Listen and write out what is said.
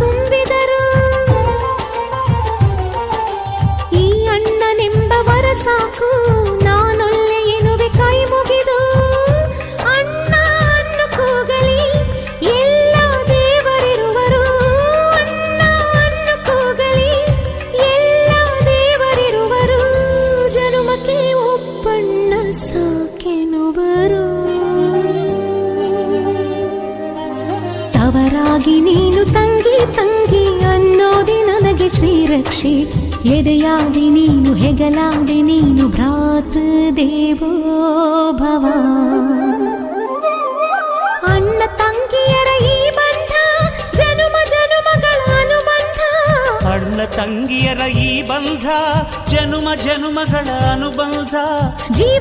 ತುಂಬಿದರು. ಈ ಅಣ್ಣನೆಂಬವರ ಸಾಕು ನಾನೊಲ್ಲೆ ಎನ್ನುವೆ ಕೈ ಮುಗಿದು. ಅಣ್ಣ ಅನ್ನು ಕೂಗಲಿ ಎಲ್ಲ ದೇವರಿರುವರು. ಅಣ್ಣ ಅನ್ನು ಕೂಗಲಿ ಎಲ್ಲ ದೇವರಿರುವರು. ಜನುಮಕ್ಕೆ ಒಬ್ಬಣ್ಣ ಸಾಕೆನುವರು. ತವರಾಗಿ ನೀನು ತಂಗಿ ತಂಗಿ ಅನ್ನೋದಿ ನನಗೆ ಶ್ರೀರಕ್ಷೆ. ಎದೆಯಾದಿ ನೀನು ಹೆಗಲಾದಿ ನೀನು ಭ್ರಾತೃ ದೇವೋ ಭವ. ಅಣ್ಣ ತಂಗಿಯರ ಈ ಬಂಧ ಜನುಮ ಜನುಮಗಳ ಅನುಬಂಧ. ಅಣ್ಣ ತಂಗಿಯರ ಈ ಬಂಧ ಜನುಮ ಜನುಮಗಳ ಅನುಬಂಧ. ಜೀವ